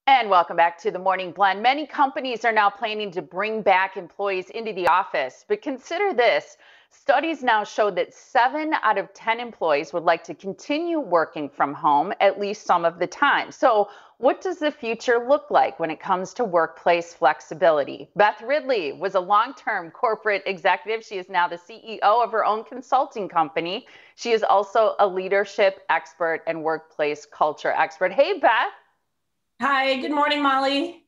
And welcome back to the Morning Blend. Many companies are now planning to bring back employees into the office, but consider this. Studies now show that 7 out of 10 employees would like to continue working from home at least some of the time. So, what does the future look like when it comes to workplace flexibility? Beth Ridley was a long-term corporate executive. She is now the CEO of her own consulting company. She is also a leadership expert and workplace culture expert. Hey, Beth. Hi, good morning, Molly.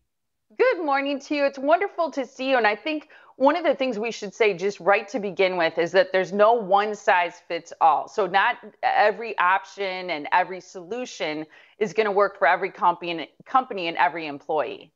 Good morning to you. It's wonderful to see you. And I think one of the things we should say just right to begin with is that there's no one size fits all. So not every option and every solution is going to work for every company and every employee.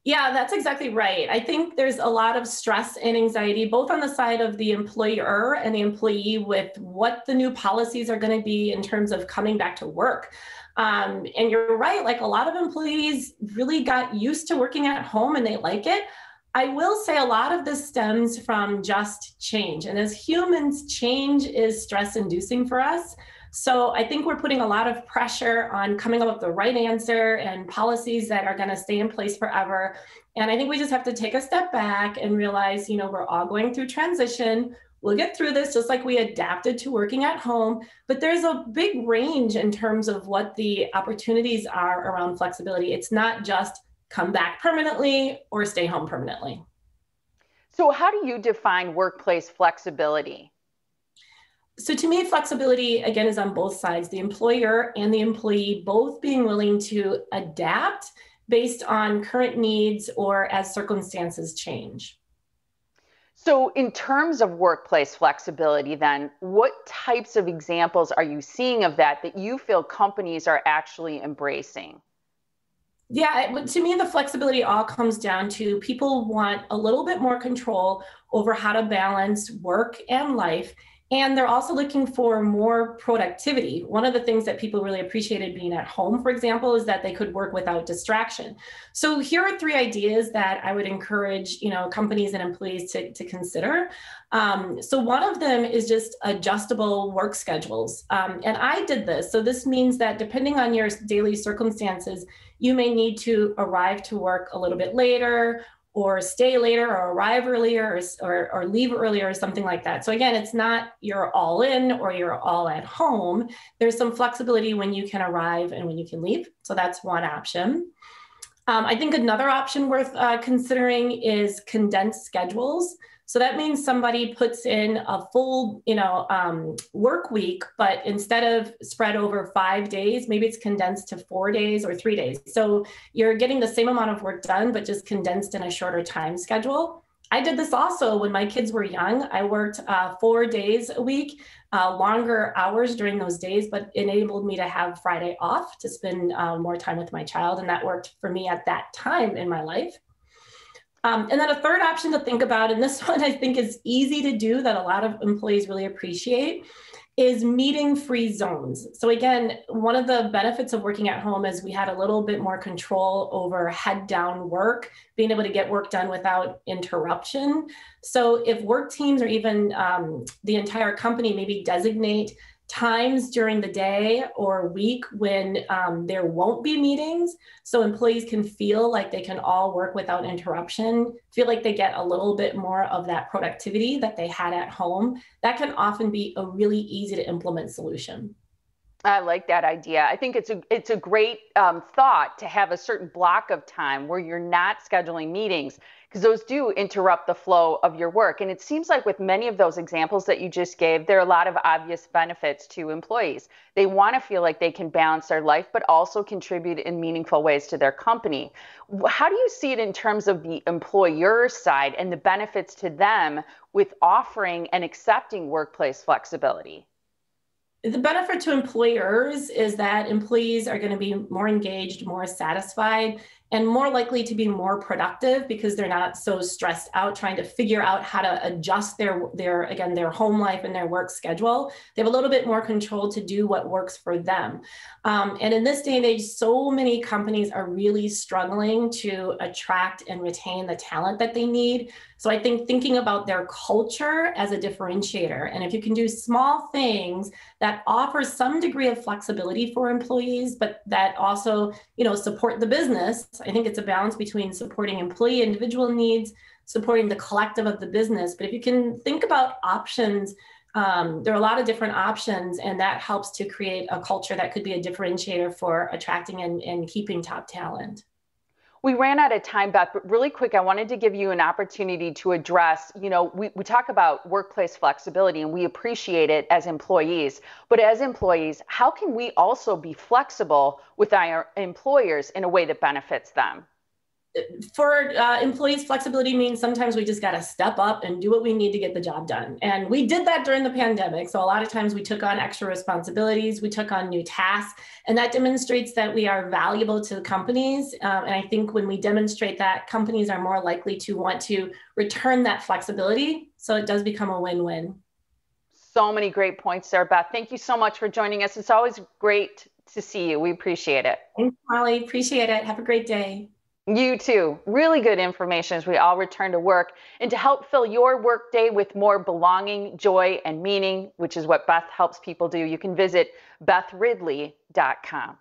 Yeah, that's exactly right. I think there's a lot of stress and anxiety, both on the side of the employer and the employee, with what the new policies are going to be in terms of coming back to work. And you're right, like a lot of employees really got used to working at home and they like it. I will say a lot of this stems from just change. And as humans, change is stress inducing for us. So I think we're putting a lot of pressure on coming up with the right answer and policies that are going to stay in place forever. And I think we just have to take a step back and realize, we're all going through transition. We'll get through this just like we adapted to working at home. But there's a big range in terms of what the opportunities are around flexibility. It's not just come back permanently or stay home permanently. So how do you define workplace flexibility? So to me, flexibility, again, is on both sides, the employer and the employee both being willing to adapt based on current needs or as circumstances change. So in terms of workplace flexibility, then, what types of examples are you seeing of that you feel companies are actually embracing? Yeah, to me, the flexibility all comes down to people want a little bit more control over how to balance work and life. And they're also looking for more productivity. One of the things that people really appreciated being at home, for example, is that they could work without distraction. So here are three ideas that I would encourage, companies and employees to consider. So one of them is just adjustable work schedules. And I did this. So this means that depending on your daily circumstances, you may need to arrive to work a little bit later or stay later or arrive earlier or leave earlier or something like that. So again, it's not you're all in or you're all at home. There's some flexibility when you can arrive and when you can leave. So that's one option. I think another option worth considering is condensed schedules. So that means somebody puts in a full, work week, but instead of spread over 5 days, maybe it's condensed to 4 days or 3 days. So you're getting the same amount of work done, but just condensed in a shorter time schedule. I did this also when my kids were young. I worked 4 days a week, longer hours during those days, but enabled me to have Friday off to spend more time with my child. And that worked for me at that time in my life. And then a third option to think about, and this one I think is easy to do that a lot of employees really appreciate, is meeting free zones. So again, one of the benefits of working at home is we had a little bit more control over head down work, being able to get work done without interruption. So if work teams or even the entire company maybe designate times during the day or week when there won't be meetings, so employees can feel like they can all work without interruption, feel like they get a little bit more of that productivity that they had at home. That can often be a really easy to implement solution. I like that idea. I think it's a great thought to have a certain block of time where you're not scheduling meetings because those do interrupt the flow of your work. And it seems like with many of those examples that you just gave, there are a lot of obvious benefits to employees. They want to feel like they can balance their life, but also contribute in meaningful ways to their company. How do you see it in terms of the employer side and the benefits to them with offering and accepting workplace flexibility? The benefit to employers is that employees are going to be more engaged, more satisfied, and more likely to be more productive because they're not so stressed out trying to figure out how to adjust their home life and their work schedule. They have a little bit more control to do what works for them. And in this day and age, so many companies are really struggling to attract and retain the talent that they need. So I think thinking about their culture as a differentiator, and if you can do small things that offers some degree of flexibility for employees, but that also, support the business. I think it's a balance between supporting employee individual needs, supporting the collective of the business. But if you can think about options, there are a lot of different options, and that helps to create a culture that could be a differentiator for attracting and keeping top talent. We ran out of time, Beth, but really quick, I wanted to give you an opportunity to address, we talk about workplace flexibility and we appreciate it as employees, but as employees, how can we also be flexible with our employers in a way that benefits them? For employees, flexibility means sometimes we just got to step up and do what we need to get the job done. And we did that during the pandemic. So a lot of times we took on extra responsibilities, we took on new tasks, and that demonstrates that we are valuable to companies. And I think when we demonstrate that, companies are more likely to want to return that flexibility. So it does become a win-win. So many great points there, Beth. Thank you so much for joining us. It's always great to see you. We appreciate it. Thanks, Molly. Appreciate it. Have a great day. You too. Really good information as we all return to work, and to help fill your workday with more belonging, joy, and meaning, which is what Beth helps people do, you can visit bethridley.com.